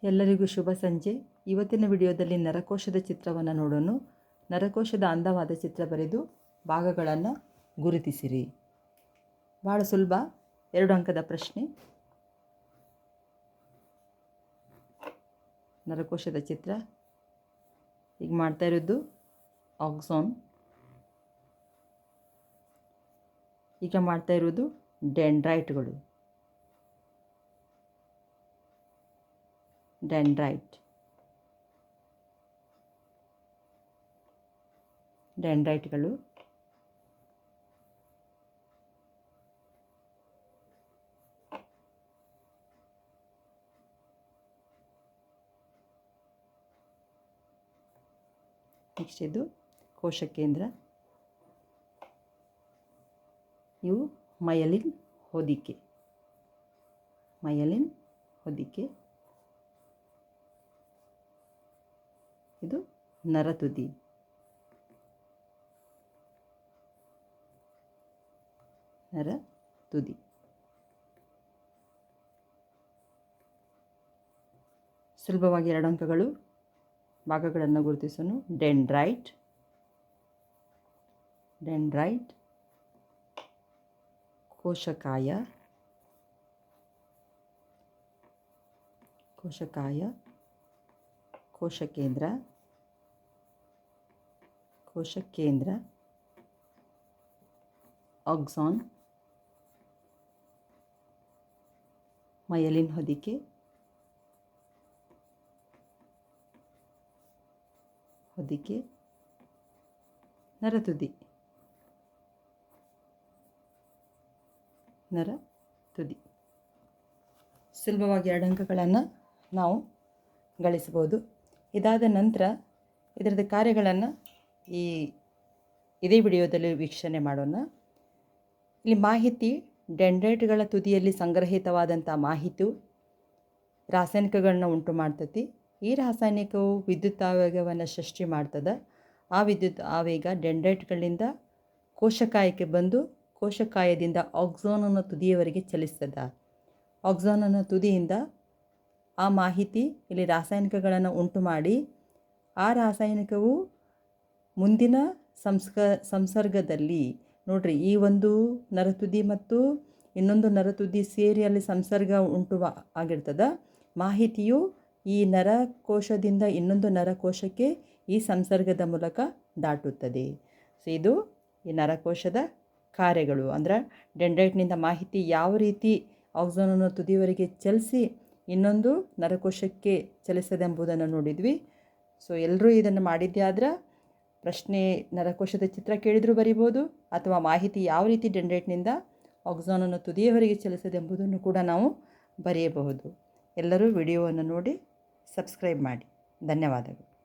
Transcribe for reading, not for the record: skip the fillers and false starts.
ಎಲ್ಲರಿಗೂ ಶುಭ ಸಂಜೆ. ಇವತ್ತಿನ ವಿಡಿಯೋದಲ್ಲಿ ನರಕೋಶದ ಚಿತ್ರವನ್ನು ನೋಡೋಣ. ನರಕೋಶದ ಅಂದವಾದ ಚಿತ್ರ ಬರೆದು ಭಾಗಗಳನ್ನು ಗುರುತಿಸಿರಿ. ಭಾಳ ಸುಲಭ, 2 ಅಂಕದ ಪ್ರಶ್ನೆ. ನರಕೋಶದ ಚಿತ್ರ ಈಗ ಮಾಡ್ತಾ ಇರೋದು ಆಕ್ಸಾನ್, ಈಗ ಮಾಡ್ತಾ ಇರೋದು ಡೆಂಡ್ರೈಟ್ಗಳು. ಡೆಂಡ್ರೈಟ್ಗಳು ನೆಕ್ಸ್ಟ್ ಇದು ಕೋಶಕೇಂದ್ರ. ಇವು ಮಯಲಿನ್ ಹೊದಿಕೆ. ಇದು ನರತುದಿ. ಸುಲಭವಾಗಿ 2 ಅಂಕಗಳು. ಭಾಗಗಳನ್ನು ಗುರುತಿಸೋಣ. ಡೆಂಡ್ರೈಟ್, ಕೋಶಕಾಯ, ಕೋಶಕೇಂದ್ರ, ಆಕ್ಸಾನ್, ಮಯಲಿನ್ ಹೊದಿಕೆ, ನರತುದಿ. ಸುಲಭವಾಗಿ 2 ಅಂಕಗಳನ್ನು ನಾವು ಗಳಿಸ್ಬೋದು. ಇದಾದ ನಂತರ ಇದರದ ಕಾರ್ಯಗಳನ್ನು ಇದೇ ವಿಡಿಯೋದಲ್ಲಿ ವೀಕ್ಷಣೆ ಮಾಡೋಣ. ಇಲ್ಲಿ ಮಾಹಿತಿ, ಡೆಂಡ್ರೈಟ್ಗಳ ತುದಿಯಲ್ಲಿ ಸಂಗ್ರಹಿತವಾದಂಥ ಮಾಹಿತಿಯು ರಾಸಾಯನಿಕಗಳನ್ನ ಉಂಟು ಮಾಡ್ತತಿ. ಈ ರಾಸಾಯನಿಕವು ವಿದ್ಯುತ್ ಆವೇಗವನ್ನು ಸೃಷ್ಟಿ ಮಾಡ್ತದೆ. ಆ ವಿದ್ಯುತ್ ಆವೇಗ ಡೆಂಡ್ರೈಟ್ಗಳಿಂದ ಕೋಶಕಾಯಕ್ಕೆ ಬಂದು ಕೋಶಕಾಯದಿಂದ ಆಕ್ಸಾನನ ತುದಿಯವರೆಗೆ ಚಲಿಸ್ತದೆ. ಆಕ್ಸಾನನ ತುದಿಯಿಂದ ಆ ಮಾಹಿತಿ ಇಲ್ಲಿ ರಾಸಾಯನಿಕಗಳನ್ನು ಉಂಟು ಮಾಡಿ, ಆ ರಾಸಾಯನಿಕವು ಮುಂದಿನ ಸಂಸರ್ಗದಲ್ಲಿ ನೋಡ್ರಿ, ಈ ಒಂದು ನರತುದಿ ಮತ್ತು ಇನ್ನೊಂದು ನರತುದಿ ಸೇರಿ ಅಲ್ಲಿ ಸಂಸರ್ಗ ಉಂಟು ಆಗಿರ್ತದೆ. ಮಾಹಿತಿಯು ಈ ನರಕೋಶದಿಂದ ಇನ್ನೊಂದು ನರಕೋಶಕ್ಕೆ ಈ ಸಂಸರ್ಗದ ಮೂಲಕ ದಾಟುತ್ತದೆ. ಸೊ ಇದು ಈ ನರಕೋಶದ ಕಾರ್ಯಗಳು. ಅಂದರೆ ಡೆಂಡ್ರೈಟ್ನಿಂದ ಮಾಹಿತಿ ಯಾವ ರೀತಿ ಆಕ್ಸಾನನ ತುದಿಯವರೆಗೆ ಚಲಿಸಿ ಇನ್ನೊಂದು ನರಕೋಶಕ್ಕೆ ಚಲಿಸದೆಂಬುದನ್ನು ನೋಡಿದ್ವಿ. ಸೊ ಎಲ್ಲರೂ ಇದನ್ನು ಮಾಡಿದ್ದೇ ಆದ್ರೆ ಪ್ರಶ್ನೆ ನರಕೋಶದ ಚಿತ್ರ ಕೇಳಿದರೂ ಬರಿಬೋದು, ಅಥವಾ ಮಾಹಿತಿ ಯಾವ ರೀತಿ ಡೆಂಡ್ರೈಟ್ನಿಂದ ಆಕ್ಸಾನನ ತುದಿಯವರೆಗೆ ಚಲಿಸದೆಂಬುದನ್ನು ಕೂಡ ನಾವು ಬರೆಯಬಹುದು. ಎಲ್ಲರೂ ವಿಡಿಯೋವನ್ನು ನೋಡಿ ಸಬ್ಸ್ಕ್ರೈಬ್ ಮಾಡಿ. ಧನ್ಯವಾದಗಳು.